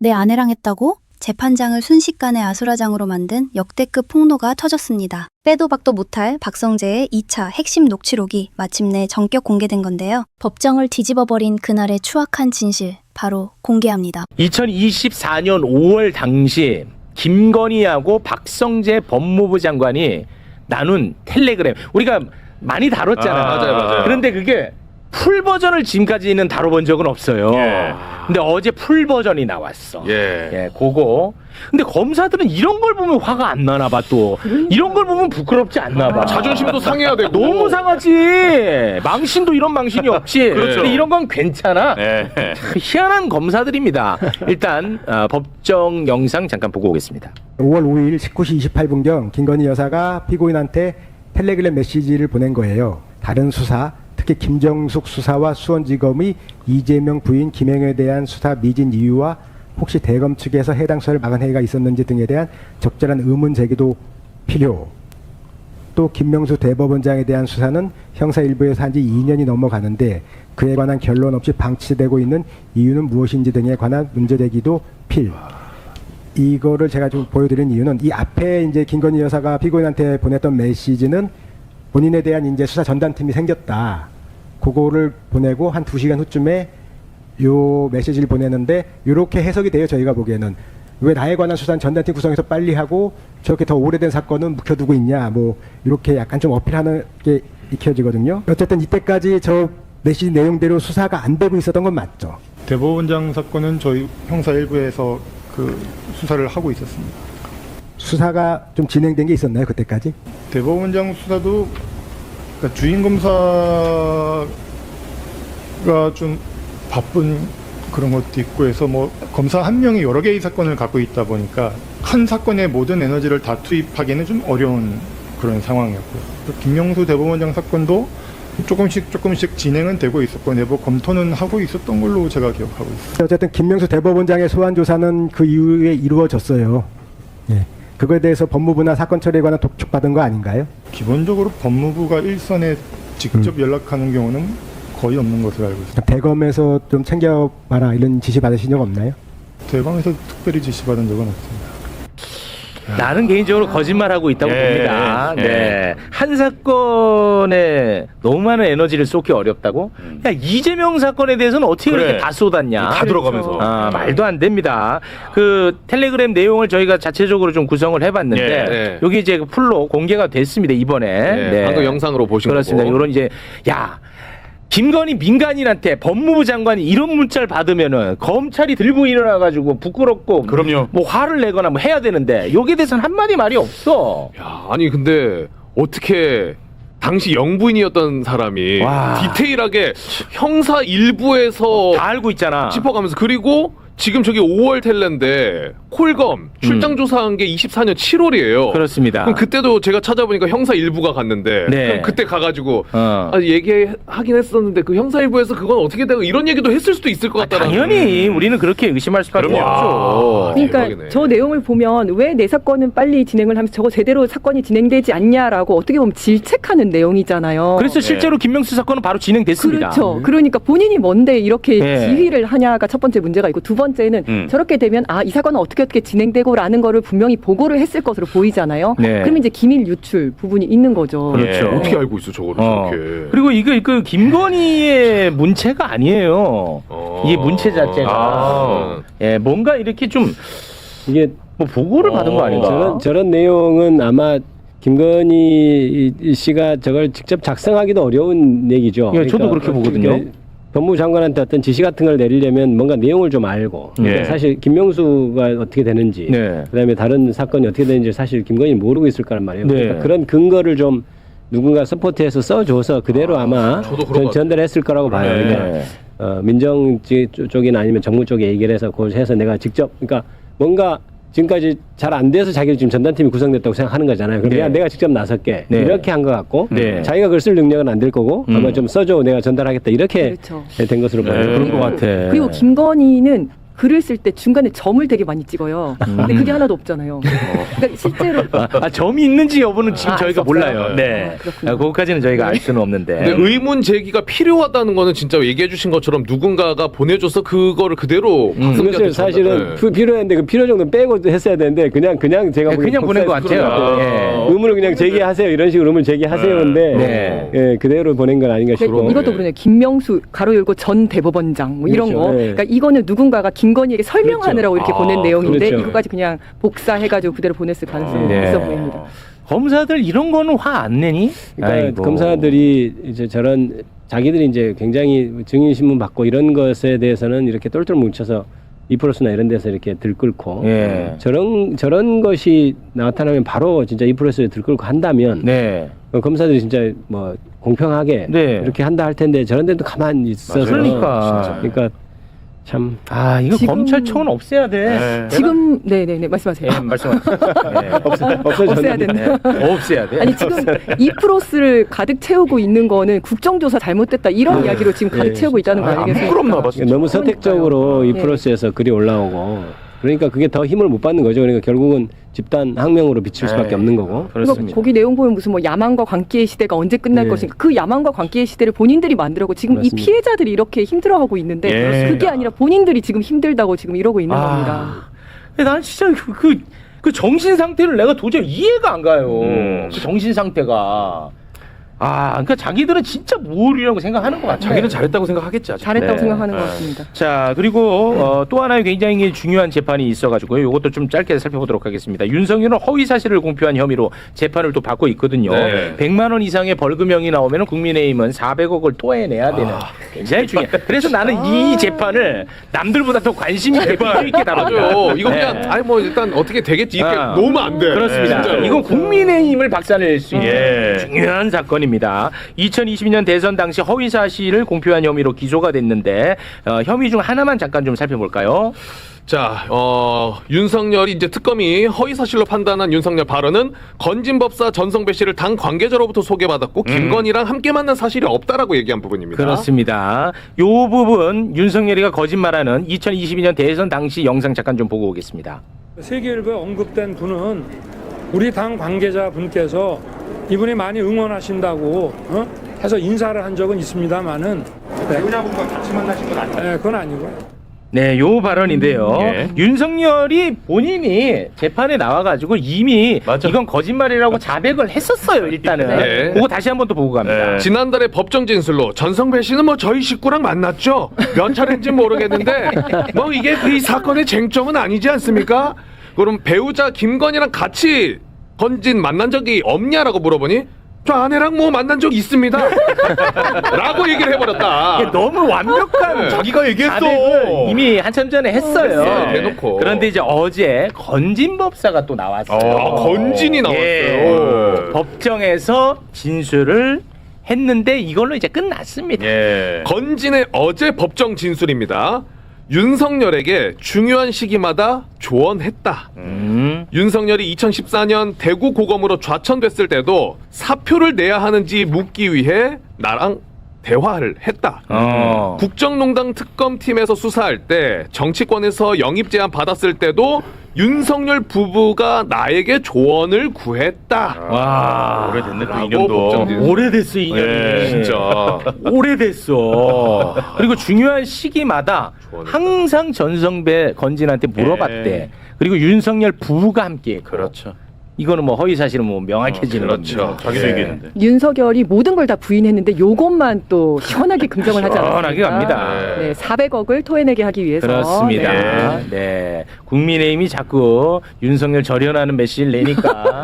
내 아내랑 했다고? 재판장을 순식간에 아수라장으로 만든 역대급 폭로가 터졌습니다. 빼도 박도 못할 박성재의 2차 핵심 녹취록이 마침내 전격 공개된 건데요. 법정을 뒤집어버린 그날의 추악한 진실, 바로 공개합니다. 2024년 5월 당시 김건희하고 박성재 법무부 장관이 나눈 텔레그램, 우리가 많이 다뤘잖아. 맞아요. 그런데 그게 풀 버전을 지금까지는 다뤄본 적은 없어요. 예. 근데 어제 풀 버전이 나왔어. 예. 그거. 근데 검사들은 이런 걸 보면 화가 안 나나 봐, 또. 이런 걸 보면 부끄럽지 않나 봐. 자존심도 상해야 되고. 너무 상하지. 망신도 이런 망신이 없지. 그렇죠. 근데 이런 건 괜찮아. 네. 희한한 검사들입니다. 일단 법정 영상 잠깐 보고 오겠습니다. 5월 5일 19시 28분경 김건희 여사가 피고인한테 텔레그램 메시지를 보낸 거예요. 다른 수사, 특히 김정숙 수사와 수원지검의 이재명 부인 김행에 대한 수사 미진 이유와 혹시 대검 측에서 해당 수사를 막은 행위가 있었는지 등에 대한 적절한 의문 제기도 필요. 또 김명수 대법원장에 대한 수사는 형사 일부에서 한 지 2년이 넘어가는데 그에 관한 결론 없이 방치되고 있는 이유는 무엇인지 등에 관한 문제 제기도 필. 이거를 제가 좀 보여드린 이유는 이 앞에 이제 김건희 여사가 피고인한테 보냈던 메시지는 본인에 대한 이제 수사 전담팀이 생겼다. 그거를 보내고 한 2시간 후쯤에 요 메시지를 보내는데 이렇게 해석이 돼요. 저희가 보기에는 왜 나에 관한 수사는 전담팀 구성해서 빨리 하고 저렇게 더 오래된 사건은 묵혀두고 있냐, 뭐 이렇게 약간 좀 어필하는 게 익혀지거든요. 어쨌든 이때까지 저 메시지 내용대로 수사가 안 되고 있었던 건 맞죠. 대법원장 사건은 저희 형사 1부에서 그 수사를 하고 있었습니다. 수사가 좀 진행된 게 있었나요, 그때까지? 대법원장 수사도 그러니까 주인 검사가 좀 바쁜 그런 것도 있고 해서 뭐 검사 한 명이 여러 개의 사건을 갖고 있다 보니까 한 사건에 모든 에너지를 다 투입하기는 좀 어려운 그런 상황이었고요. 김명수 대법원장 사건도 조금씩 진행은 되고 있었고 내부 검토는 하고 있었던 걸로 제가 기억하고 있습니다. 어쨌든 김명수 대법원장의 소환 조사는 그 이후에 이루어졌어요. 예. 그거에 대해서 법무부나 사건 처리에 관한 독촉받은 거 아닌가요? 기본적으로 법무부가 일선에 직접 연락하는 경우는 거의 없는 것으로 알고 있습니다. 대검에서 좀 챙겨봐라 이런 지시 받으신 적 없나요? 대검에서 특별히 지시받은 적은 없습니다. 나는 개인적으로 거짓말하고 있다고 봅니다. 네. 한 사건에 너무 많은 에너지를 쏟기 어렵다고? 야, 이재명 사건에 대해서는 어떻게 그렇게 다 쏟았냐? 다 들어가면서. 말도 안 됩니다. 그 텔레그램 내용을 저희가 자체적으로 좀 구성을 해봤는데 여기 이제 풀로 공개가 됐습니다, 이번에. 방금 영상으로 보신 그렇습니다. 거고. 이런 이제 김건희 민간인한테 법무부 장관이 이런 문자를 받으면은 검찰이 들고 일어나가지고 부끄럽고 그럼요. 뭐 화를 내거나 뭐 해야 되는데 여기에 대해서는 한마디 말이 없어. 야, 아니 근데 어떻게 당시 영부인이었던 사람이 와. 디테일하게 형사 일부에서 다 알고 있잖아. 짚어가면서 그리고 지금 저기 5월 텔레인데 콜검 출장 조사한 게 24년 7월이에요. 그렇습니다. 그럼 그때도 제가 찾아보니까 형사 일부가 갔는데 네. 그럼 그때 가가지고 얘기하긴 했었는데 그 형사 일부에서 그건 어떻게 되고 이런 얘기도 했을 수도 있을 것 같다는. 당연히 우리는 그렇게 의심할 수밖에 그럼요. 없죠. 그러니까 대박이네. 저 내용을 보면 왜 내 사건은 빨리 진행을 하면서 저거 제대로 사건이 진행되지 않냐라고 어떻게 보면 질책하는 내용이잖아요. 그래서 실제로 김명수 사건은 바로 진행됐습니다. 그렇죠. 그러니까 본인이 뭔데 이렇게 네. 지휘를 하냐가 첫 번째 문제가 있고 두 번째는 저렇게 되면 이 사건은 어떻게 진행되고라는 거를 분명히 보고를 했을 것으로 보이잖아요. 네. 그러면 이제 기밀 유출 부분이 있는 거죠. 그렇죠. 어떻게 알고 있어 저거를 저렇게. 그리고 이거 그 김건희의 문체가 아니에요. 이 문체 자체가 뭔가 이렇게 좀 이게 뭐 보고를 받은 거 아닌가? 저런 내용은 아마 김건희 씨가 저걸 직접 작성하기도 어려운 얘기죠. 예, 저도 그렇게 보거든요. 법무부 장관한테 어떤 지시 같은 걸 내리려면 뭔가 내용을 좀 알고 그러니까 사실 김명수가 어떻게 되는지 그다음에 다른 사건이 어떻게 되는지 사실 김건희는 모르고 있을 거란 말이에요. 그러니까 그런 근거를 좀 누군가 서포트해서 써줘서 그대로 아마 전달했을 거라고 봐요. 그러니까 민정 쪽이나 아니면 정부 쪽에 얘기를 해서 그걸 해서 내가 직접 그러니까 뭔가 지금까지 잘 안 돼서 자기를 지금 전담팀이 구성됐다고 생각하는 거잖아요. 그럼 내가 직접 나설게 이렇게 한 것 같고 자기가 그걸 쓸 능력은 안 될 거고 아마 좀 써줘 내가 전달하겠다 이렇게 된 것으로 보여요. 그런 것 같아. 그리고 김건희는 글을 쓸 때 중간에 점을 되게 많이 찍어요. 근데 그게 하나도 없잖아요. 그러니까 실제로 점이 있는지 여부는 지금 알 저희가 수 없어요. 몰라요. 네. 그렇군요. 그거까지는 저희가 알 수는 없는데. 근데 의문 제기가 필요하다는 거는 진짜 얘기해 주신 것처럼 누군가가 보내줘서 그거를 그대로 박성재한테 그것을 사실은 전달- 필요했는데 그 필요 정도는 빼고 했어야 되는데 그냥 제가 보기엔 그냥 보낸 것 복사해서 같아요. 그냥 예. 의문을 그냥 제기하세요 이런 식으로 의문 제기하세요인데 네. 예, 그대로 보낸 건 아닌가 싶고 근데 이것도 그러네요. 김명수 가로 열고 전 대법원장 뭐 이런 그렇죠. 거. 네. 그러니까 이거는 누군가가 김건희에게 설명하느라고 이렇게 보낸 내용인데 그렇죠. 이거까지 그냥 복사해가지고 그대로 보냈을 가능성이 네. 있어 보입니다. 검사들 이런 거는 화 안 내니? 그러니까 아이고. 검사들이 이제 저런 자기들이 이제 굉장히 증인 신문 받고 이런 것에 대해서는 이렇게 똘똘 뭉쳐서 이프로스나 이런 데서 이렇게 들끓고 예. 저런 것이 나타나면 바로 진짜 이프로스에 들끓고 한다면 네. 검사들이 진짜 뭐 공평하게 네. 이렇게 한다 할 텐데 저런 데도 가만히 있어서 그러니까. 참 이거 지금- 검찰청은 없애야 돼. 지금 네네네 말씀하세요. 예, 말씀하세요. 네. 없애야 된다. 없애야 돼. 아니 지금 이프로스를 가득 채우고 있는 거는 국정조사 잘못됐다 이런 이야기로 지금 가득 채우고 있다는 거 아니겠습니까? 부끄럽나 봐. 너무 선택적으로 네. 이프로스에서 글이 올라오고 그러니까 그게 더 힘을 못 받는 거죠. 그러니까 결국은 집단 항명으로 비칠 수밖에 없는 거고. 그러니까 거기 내용 보면 무슨 뭐 야망과 광기의 시대가 언제 끝날 네. 것인가 그 야망과 광기의 시대를 본인들이 만들었고 지금 맞습니다. 이 피해자들이 이렇게 힘들어하고 있는데 그게 아니라 본인들이 지금 힘들다고 지금 이러고 있는 겁니다. 근데 난 진짜 그 정신 상태를 내가 도저히 이해가 안 가요. 그 정신 상태가. 그러니까 자기들은 진짜 무얼이라고 생각하는 것 같아요. 자기는 잘했다고 생각하겠지. 아직. 잘했다고 네. 생각하는 것 같습니다. 자, 그리고 또 하나의 굉장히 중요한 재판이 있어가지고요. 이것도 좀 짧게 살펴보도록 하겠습니다. 윤석열은 허위 사실을 공표한 혐의로 재판을 또 받고 있거든요. 네. 100만 원 이상의 벌금형이 나오면 국민의힘은 400억을 토해내야 되는 굉장히 중요한. 그래서 나는 이 재판을 남들보다 더 관심 있게 다뤄요. 맞아요. 이거 그냥 뭐 일단 어떻게 되겠지 이렇게 놓으면 안 돼. 그렇습니다. 진짜로. 이건 국민의힘을 박살낼 수 있는 중요한 사건입니다. 2022년 대선 당시 허위 사실을 공표한 혐의로 기소가 됐는데 혐의 중 하나만 잠깐 좀 살펴볼까요? 자, 윤석열이 이제 특검이 허위 사실로 판단한 윤석열 발언은 건진법사 전성배 씨를 당 관계자로부터 소개받았고 김건희랑 함께 만난 사실이 없다라고 얘기한 부분입니다. 그렇습니다. 이 부분 윤석열이가 거짓말하는 2022년 대선 당시 영상 잠깐 좀 보고 오겠습니다. 세계일보에 언급된 분은 우리 당 관계자분께서 이분이 많이 응원하신다고 해서 인사를 한 적은 있습니다만은 배우자분과 같이 만나신 건 아니에요? 네, 그건 아니고요. 네, 요 발언인데요. 예. 윤석열이 본인이 재판에 나와가지고 이미 이건 거짓말이라고 자백을 했었어요, 일단은. 네. 그거 다시 한번 또 보고 갑니다. 지난달에 법정 진술로 전성배 씨는 뭐 저희 식구랑 만났죠. 몇 차례인지 모르겠는데 뭐 이게 이 사건의 쟁점은 아니지 않습니까? 그럼 배우자 김건희랑 같이 건진 만난 적이 없냐라고 물어보니 저 아내랑 뭐 만난 적 있습니다. 라고 얘기를 해버렸다. 너무 완벽한 자기가 얘기했어. 자백을 이미 한참 전에 했어요. 했어요. 대놓고. 그런데 이제 어제 건진법사가 또 나왔어요. 건진이 나왔어요. 예. 법정에서 진술을 했는데 이걸로 이제 끝났습니다. 건진의 어제 법정 진술입니다. 윤석열에게 중요한 시기마다 조언했다. 윤석열이 2014년 대구 고검으로 좌천됐을 때도 사표를 내야 하는지 묻기 위해 나랑 대화를 했다. 국정농단 특검팀에서 수사할 때 정치권에서 영입 제안 받았을 때도 윤석열 부부가 나에게 조언을 구했다. 와, 오래됐네 또 인연도. 오래됐어 인연이. 진짜. 오래됐어. 그리고 중요한 시기마다 항상 전성배 건진한테 물어봤대. 그리고 윤석열 부부가 함께. 그렇죠. 이거는 뭐 허위 사실은 뭐 명확해지는 그렇죠. 자기도 얘기했는데. 윤석열이 모든 걸 다 부인했는데 요것만 또 시원하게 긍정을 하지 않았습니까? 시원하게 갑니다. 네, 400억을 토해내게 하기 위해서. 그렇습니다. 네. 국민의힘이 자꾸 윤석열 절연하는 메시지를 내니까.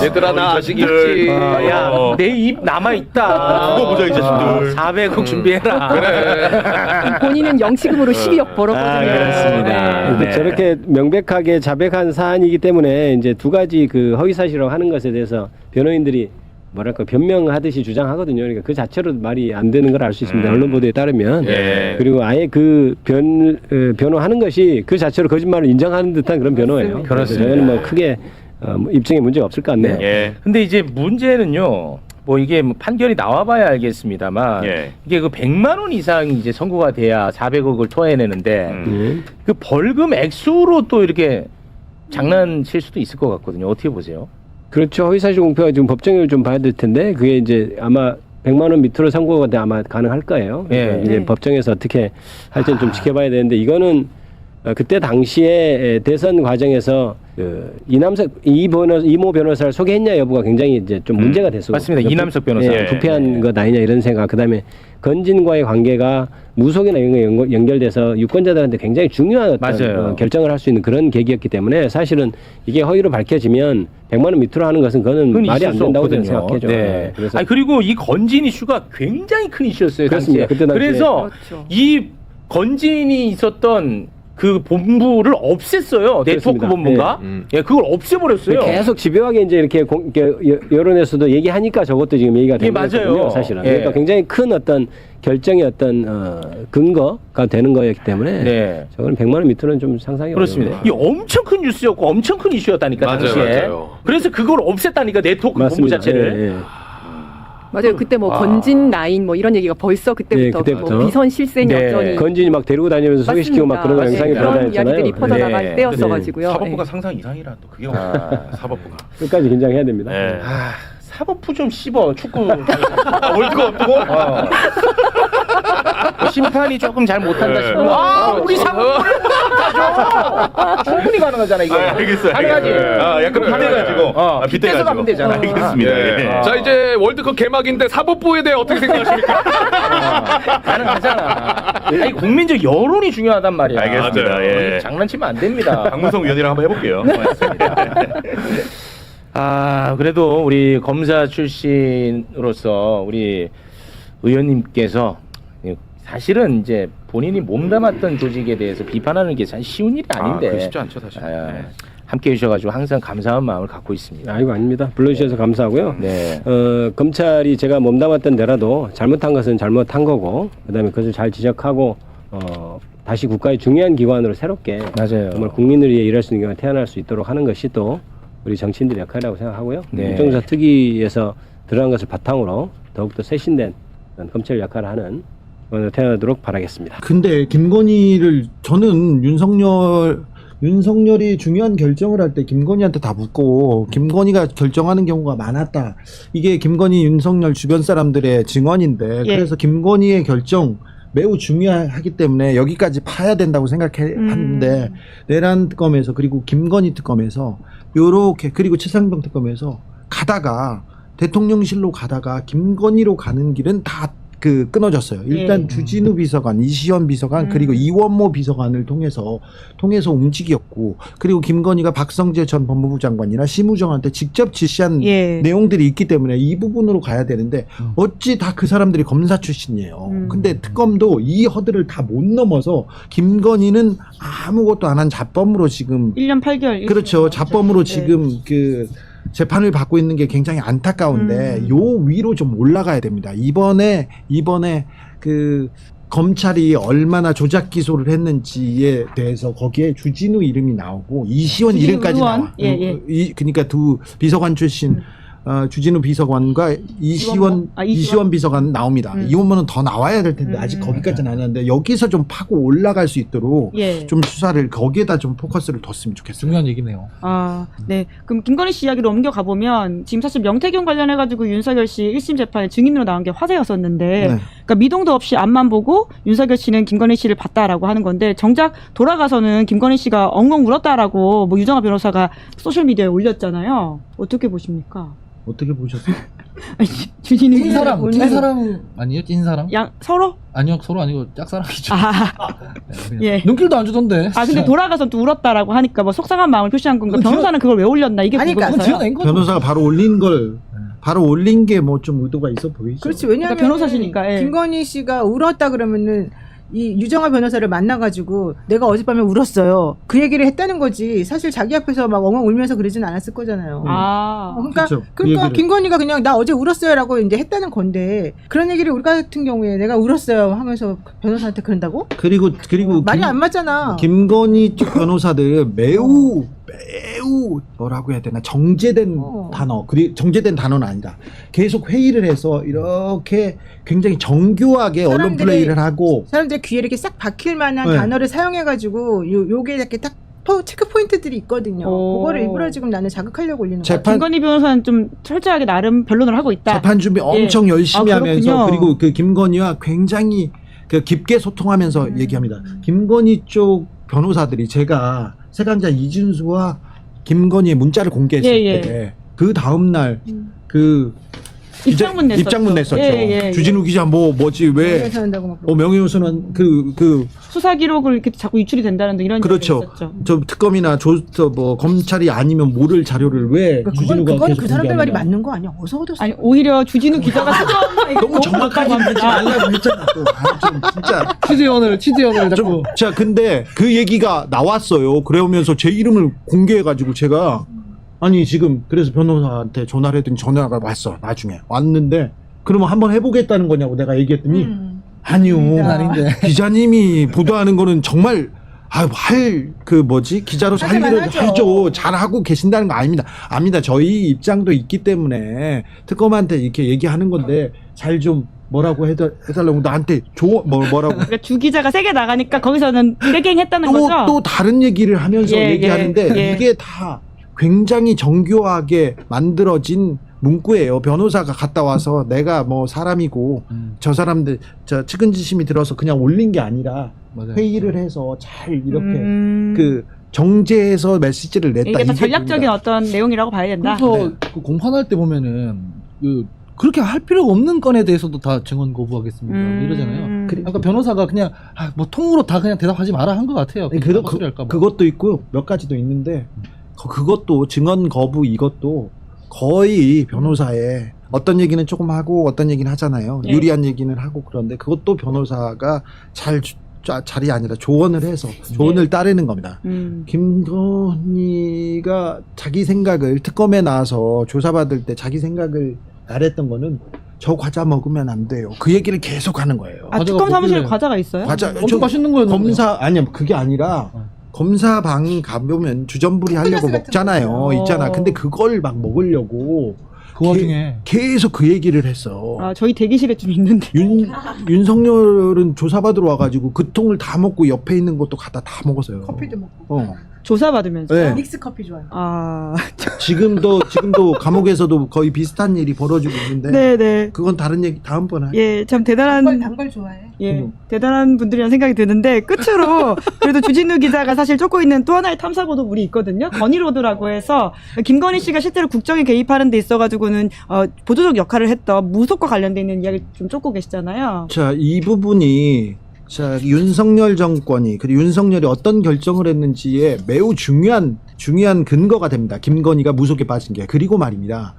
얘들아 나 아직 있지. 야, 내 입 남아 있다. 그거 보자, 이 자식들. 400억 준비해라. 본인은 영치금으로 12억 벌었거든요. 그렇습니다. 근데 네. 저렇게 명백하게 자백한 사안이기 때문에 이제 두 가지 그 허위 사실이라고 하는 것에 대해서 변호인들이 뭐랄까 변명하듯이 주장하거든요. 그러니까 그 자체로 말이 안 되는 걸 알 수 있습니다. 언론 보도에 따르면 그리고 아예 그 변호하는 것이 그 자체로 거짓말을 인정하는 듯한 그런 변호예요. 그렇습니다. 저는 뭐 크게 입증에 문제가 없을 것 같네요. 근데 이제 문제는요. 뭐 이게 뭐 판결이 나와봐야 알겠습니다만 예. 이게 그 100만 원 이상이 이제 선고가 돼야 400억을 토해내는데 그 벌금 액수로 또 이렇게 장난칠 수도 있을 것 같거든요. 어떻게 보세요? 그렇죠. 허위사실 공표가 지금 법정을 좀 봐야 될 텐데 그게 이제 아마 100만 원 밑으로 선고가 돼 아마 가능할 거예요. 그러니까 예. 이제 네. 법정에서 어떻게 할지는 좀 지켜봐야 되는데 이거는 그때 당시에 대선 과정에서 그 이모 변호사를 소개했냐 여부가 굉장히 이제 좀 문제가 됐어요. 맞습니다. 이남석 변호사. 예, 부패한 것 아니냐 이런 생각. 그다음에 건진과의 관계가 무속이나 이런 거 연결돼서 유권자들한테 굉장히 중요한 어떤 맞아요. 결정을 할 수 있는 그런 계기였기 때문에 사실은 이게 허위로 밝혀지면 100만 원 밑으로 하는 것은 그거는 그건 말이 있을 안 수 된다고 저는 없거든요. 생각해죠. 네. 그래서 아니, 그리고 이 건진 이슈가 굉장히 큰 이슈였어요. 그렇습니다. 당시에. 그때 당시에. 그래서 그렇죠. 이 건진이 있었던 그 본부를 없앴어요. 네트워크 그렇습니다. 본부가. 예, 그걸 없애버렸어요. 계속 집요하게 이제 이렇게 여론에서도 얘기하니까 저것도 지금 얘기가 되는 맞아요. 거거든요, 사실은. 예. 그러니까 굉장히 큰 어떤 결정의 어떤 근거가 되는 거였기 때문에 네. 저거는 100만 원 밑으로는 좀 상상이 그렇습니다. 어려워요. 이 엄청 큰 뉴스였고 엄청 큰 이슈였다니까 맞아요, 당시에. 맞아요. 그래서 그걸 없앴다니까 네트워크 본부 맞습니다. 자체를. 예, 예. 맞아요. 그때 뭐 건진 라인 뭐 이런 얘기가 벌써 그때부터, 네, 그때부터. 뭐 비선 실세 네. 여전히 건진이 막 데리고 다니면서 소개시키고 막 그런 맞습니다. 영상이 네, 그런 돌아다녔잖아요. 이야기들이 퍼져나갈 네. 때였어가지고요. 사법부가 네. 상상 이상이라 또 그게 아. 사법부가. 끝까지 긴장해야 됩니다. 네. 아, 사법부 좀 씹어 축구 월드컵 두고 심판이 조금 잘 못한다 싶으면 우리 사법부 못하죠. 충분히 가능하잖아 이거. 알겠어요. 가능하지. 약간 빗대가지고. 빗대서 가면 되잖아. 알겠습니다. 예. 자 이제 월드컵 개막인데 사법부에 대해 어떻게 생각하십니까? 가능하잖아. 아니 국민적 여론이 중요하단 말이야. 알겠습니다. 맞아요. 예. 장난치면 안 됩니다. 박문성 위원이랑 한번 해볼게요. 아, 그래도 우리 검사 출신으로서 우리 의원님께서 사실은 이제 본인이 몸담았던 조직에 대해서 비판하는 게 사실 쉬운 일이 아닌데 쉽지 않죠 사실. 네. 함께 해주셔가지고 항상 감사한 마음을 갖고 있습니다. 아이고 아닙니다. 불러주셔서 감사하고요. 네. 검찰이 제가 몸담았던 데라도 잘못한 것은 잘못한 거고 그다음에 그것을 잘 지적하고 다시 국가의 중요한 기관으로 새롭게 맞아요. 정말 국민을 위해 일할 수 있는 기관이 태어날 수 있도록 하는 것이 또 우리 정치인들의 역할이라고 생각하고요. 네. 국정조사 특위에서 드러난 것을 바탕으로 더욱더 쇄신된 검찰 역할을 하는 기관으로 태어나도록 바라겠습니다. 근데 김건희를 저는 윤석열이 중요한 결정을 할 때 김건희한테 다 묻고 김건희가 결정하는 경우가 많았다. 이게 김건희 윤석열 주변 사람들의 증언인데 그래서 김건희의 결정 매우 중요하기 때문에 여기까지 파야 된다고 생각하는데 내란 특검에서 그리고 김건희 특검에서 요렇게 그리고 최상병 특검에서 가다가 대통령실로 가다가 김건희로 가는 길은 다 끊어졌어요. 일단 주진우 비서관, 이시원 비서관, 그리고 이원모 비서관을 통해서 움직였고, 그리고 김건희가 박성재 전 법무부 장관이나 심우정한테 직접 지시한 내용들이 있기 때문에 이 부분으로 가야 되는데, 어찌 다 그 사람들이 검사 출신이에요. 근데 특검도 이 허들을 다 못 넘어서 김건희는 아무것도 안 한 자범으로 지금 1년 8개월. 그렇죠. 자범으로 지금 재판을 받고 있는 게 굉장히 안타까운데 요 위로 좀 올라가야 됩니다. 이번에 검찰이 얼마나 조작 기소를 했는지에 대해서 거기에 주진우 이름이 나오고 이시원 주진우 이름까지 의원? 나와. 예. 그러니까 두 비서관 출신 주진우 비서관과 이시원 비서관 나옵니다. 이원모는 더 나와야 될 텐데 아직 거기까지는 안 하는데 여기서 좀 파고 올라갈 수 있도록 좀 수사를 거기에다 좀 포커스를 뒀으면 좋겠어요. 중요한 얘기네요. 네. 그럼 김건희 씨 이야기로 옮겨가 보면 지금 사실 명태균 관련해가지고 윤석열 씨 1심 재판에 증인으로 나온 게 화제였었는데, 그러니까 미동도 없이 앞만 보고 윤석열 씨는 김건희 씨를 봤다라고 하는 건데 정작 돌아가서는 김건희 씨가 엉엉 울었다라고 뭐 유정아 변호사가 소셜 미디어에 올렸잖아요. 어떻게 보십니까? 어떻게 보셨어요? 주진우 찐사랑, 찐사랑 아니에요? 찐사랑? 서로? 아니요, 서로 아니고 짝사랑이죠. 예. 눈길도 안 주던데. 근데 돌아가서 또 울었다라고 하니까 뭐 속상한 마음을 표시한 건가? 변호사는 그걸 왜 올렸나? 이게 궁금해서요. 변호사가 바로 올린 게 뭐 좀 의도가 있어 보이죠. 그렇지. 왜냐하면 그러니까 변호사시니까. 김건희 씨가 울었다 그러면은 이 유정아 변호사를 만나가지고 내가 어젯밤에 울었어요. 그 얘기를 했다는 거지. 사실 자기 앞에서 막 엉엉 울면서 그러진 않았을 거잖아요. 그러니까 그러니까 김건희가 그냥 나 어제 울었어요라고 이제 했다는 건데 그런 얘기를 우리 같은 경우에 내가 울었어요 하면서 변호사한테 그런다고? 그리고 말이 안 맞잖아. 김건희 쪽 변호사들 매우 매우 뭐라고 해야 되나 정제된 단어. 정제된 단어는 아니다. 계속 회의를 해서 이렇게 굉장히 정교하게 언론 플레이를 하고 사람들의 귀에 이렇게 싹 박힐 만한 네. 단어를 사용해가지고 요게 이렇게 딱 체크 포인트들이 있거든요. 그거를 일부러 지금 나는 자극하려고 올리는 거야. 김건희 변호사는 좀 철저하게 나름 변론을 하고 있다. 재판 준비 엄청 열심히 아, 하면서 그렇군요. 그리고 그 김건희와 굉장히 그 깊게 소통하면서 얘기합니다. 김건희 쪽 변호사들이 제가 세간자 이준수와 김건희의 문자를 공개했을 때 그 다음 날 그 입장문 냈었죠. 주진우 기자 뭐지 왜 명예훼손한다고 막 명예훼손은 수사 기록을 이렇게 자꾸 유출이 된다는 등 이런 그렇죠. 얘기가 있었죠. 저 특검이나 뭐 검찰이 아니면 모를 자료를 왜 주진우가 그건 계속 그 사람들 말이 공개하느냐. 맞는 거 아니야? 어서 얻었어. 아니 오히려 주진우 기자가 너무 정확하게 하지 말라고 했잖아. 또. 좀 진짜 취재원을 자꾸 좀, 자, 근데 그 얘기가 나왔어요. 그러면서 제 이름을 공개해가지고 제가, 아니, 지금, 그래서 변호사한테 전화를 했더니 전화가 왔어. 나중에. 왔는데, 그러면 한번 해보겠다는 거냐고 내가 얘기했더니, 아니요. 아닌데. 기자님이 보도하는 거는 정말, 기자로서 할 일을 하죠. 잘하고 계신다는 거 아닙니다. 압니다. 저희 입장도 있기 때문에 특검한테 이렇게 얘기하는 건데, 잘 좀, 뭐라고 해달라고 나한테 뭐라고 그러니까 주 기자가 세게 나가니까 거기서는 빼갱했다는 거죠. 또 다른 얘기를 하면서 얘기하는데 이게 다 굉장히 정교하게 만들어진 문구예요. 변호사가 갔다 와서 내가 뭐 사람이고 저 사람들 측은지심이 들어서 그냥 올린 게 아니라 맞아요. 회의를 해서 잘 이렇게 그 정제해서 메시지를 냈다. 이게 다 전략적인 어떤 내용이라고 봐야 된다. 그래서 그 공판할 때 보면은 그렇게 할 필요가 없는 건에 대해서도 다 증언 거부하겠습니다. 이러잖아요. 그러니까 변호사가 그냥 뭐 통으로 다 그냥 대답하지 마라 한 것 같아요. 그것도 있고 몇 가지도 있는데 그것도 증언 거부 이것도 거의 변호사의 어떤 얘기는 조금 하고 어떤 얘기는 하잖아요. 유리한 얘기는 하고 그런데 그것도 변호사가 잘이 아니라 조언을 해서 조언을 따르는 겁니다. 김건희가 자기 생각을 특검에 나와서 조사받을 때 자기 생각을 말했던 거는 저 과자 먹으면 안 돼요. 그 얘기를 계속 하는 거예요. 아, 특검 사무실에 과자가 있어요? 과자 엄청 맛있는 거였는데. 검사 아니요 그게 아니라 검사 방 가보면 주전부리 하려고 먹잖아요. 있잖아. 근데 그걸 막 먹으려고 그 와중에 계속 그 얘기를 했어. 아, 저희 대기실에 좀 있는데. 윤석열은 조사받으러 와가지고 그 통을 다 먹고 옆에 있는 것도 갖다 다 먹었어요. 커피도 먹고. 조사받으면서. 네. 믹스 커피 좋아요. 아. 지금도 감옥에서도 거의 비슷한 일이 벌어지고 있는데. 네네. 그건 다른 얘기 다음번에. 예, 참 대단한. 단걸 좋아해. 예, 대단한 분들이라는 생각이 드는데 끝으로 그래도 주진우 기자가 사실 쫓고 있는 또 하나의 탐사 보도물이 있거든요. 건의로드라고 해서 김건희 씨가 실제로 국정에 개입하는 데 있어가지고는 보조적 역할을 했던 무속과 관련돼 있는 이야기를 좀 쫓고 계시잖아요. 자, 이 부분이 윤석열 정권이 그리고 윤석열이 어떤 결정을 했는지에 매우 중요한 근거가 됩니다. 김건희가 무속에 빠진 게. 그리고 말입니다.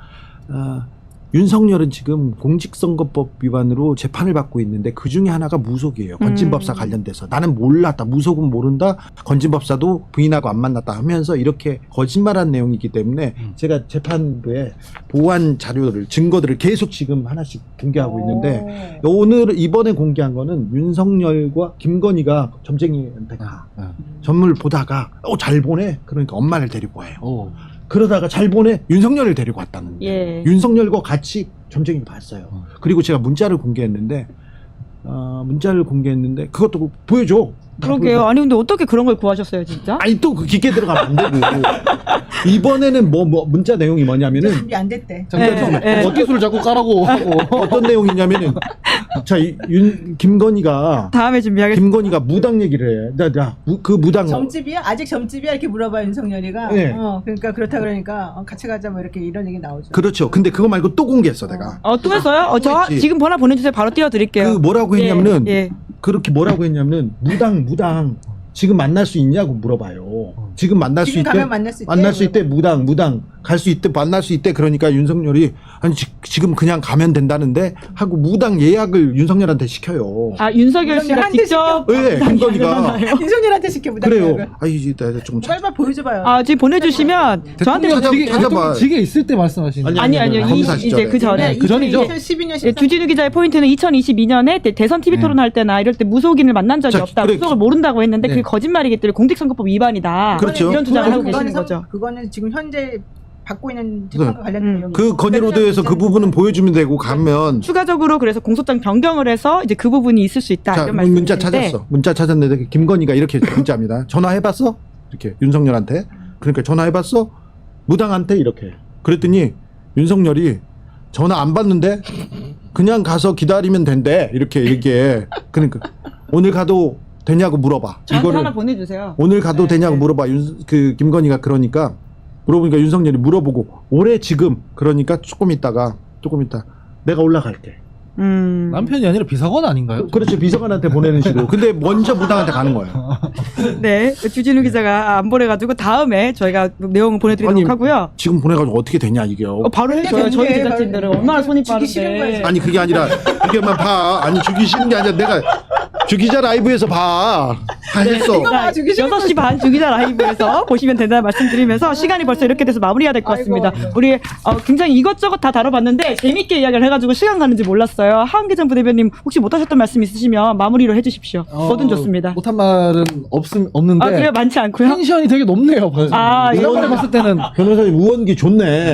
윤석열은 지금 공직선거법 위반으로 재판을 받고 있는데 그 중에 하나가 무속이에요. 건진법사 관련돼서. 나는 몰랐다. 무속은 모른다. 건진법사도 부인하고 안 만났다 하면서 이렇게 거짓말한 내용이기 때문에 제가 재판부에 보완 자료를 증거들을 계속 지금 하나씩 공개하고 있는데 이번에 공개한 거는 윤석열과 김건희가 점쟁이한테 전문을 보다가 잘 보내. 그러니까 엄마를 데리고 와요. 그러다가 잘 보내 윤석열을 데리고 왔다는 거예요. 윤석열과 같이 점쟁이를 봤어요. 그리고 제가 문자를 공개했는데 그것도 보여줘. 그러게요. 아니 근데 어떻게 그런 걸 구하셨어요, 진짜? 아니 또 그 깊게 들어가면 안 되고 이번에는 뭐 문자 내용이 뭐냐면은 준비 안 됐대. 어디수를 자꾸 까라고 하고 어떤 내용이냐면은 자 김건희가 다음에 준비하겠습니다. 김건희가 무당 얘기를 해. 그 무당 점집이야? 아직 점집이야? 이렇게 물어봐 윤석열이가. 네. 그러니까 그렇다 그러니까 같이 가자 뭐 이렇게 이런 얘기 나오죠. 그렇죠. 근데 그거 말고 또 공개했어 내가. 또 했어요? 저 지금 번호 보내주세요. 바로 띄워드릴게요. 그 뭐라고 했냐면은 그렇게 뭐라고 했냐면은 무당 지금 만날 수 있냐고 물어봐요. 지금 만날 수 지금 있대. 가면 만날 수 있대. 무당 갈 수 있대. 만날 수 있대. 그러니까 윤석열이 아니 지금 그냥 가면 된다는데 하고 무당 예약을 윤석열한테 시켜요. 아 윤석열 씨가 직접. 네, 김건희가 윤석열한테 시켜 무당 그래요. 예약을. 아이 내가 좀 빨리 보여줘봐요. 아 지금 보내주시면 저한테 찾아봐. 직에 있을 때 말씀하시는 아니요. 검사 시절에. 이제 그 전에. 그 전이죠? 2012년 주진우 기자의 포인트는 2022년에 대선 TV 토론할 때나 이럴 때 무속인을 만난 적이 없다. 그래. 무속을 모른다고 했는데 그게 거짓말이기 때문에 공직선거법 위반이다. 그렇죠. 이런 주장을 하고 그거는 계시는 거죠. 그거는 지금 현재 받고 있는 재판과 관련된 내용이에요. 그 건의로드에서 그 부분은 보여주면 되고 가면 추가적으로 그래서 공소장 변경을 해서 이제 그 부분이 있을 수 있다. 자, 이런 문자 말씀이신데 찾았어. 문자 찾았는데 김건희가 이렇게 문자입니다. 전화해봤어? 이렇게 윤석열한테. 그러니까 전화해봤어? 무당한테 이렇게. 그랬더니 윤석열이 전화 안 받는데 그냥 가서 기다리면 된대. 이렇게 얘기해. 그러니까 오늘 가도 되냐고 물어봐. 저한테 이거를 하나 보내주세요. 오늘 가도 되냐고 물어봐. 그 김건희가 그러니까 물어보니까 윤석열이 물어보고 올해 지금 그러니까 조금 있다 내가 올라갈게. 남편이 아니라 비서관 아닌가요? 그렇죠. 비서관한테 보내는 식으로. 근데 먼저 무당한테 가는 거예요. 네, 주진우 기자가 안 보내가지고 다음에 저희가 내용을 보내드리도록 아니, 하고요. 지금 보내가지고 어떻게 되냐 이게요. 바로 해줘요. 저희 되는데, 제작진들은 바로. 얼마나 손이 주기 싫은 빠른데. 거예요. 아니 그게 아니라 이게만 봐. 아니 주기 싫은 게 아니라 내가 주기자 라이브에서 봐. 다 했어. 6시 반 주기자 라이브에서 보시면 된다는 말씀드리면서 시간이 벌써 이렇게 돼서 마무리해야 될 것 같습니다. 우리 굉장히 이것저것 다 다뤄봤는데 재밌게 이야기를 해가지고 시간 가는지 몰랐어요. 하은기정 부대변님 혹시 못하셨던 말씀 있으시면 마무리로 해주십시오. 뭐든 좋습니다. 못한 말은 없는데. 그래요? 많지 않고요? 텐션이 되게 높네요. 아, 이번에 봤을 때는 변호사님 우원기 좋네.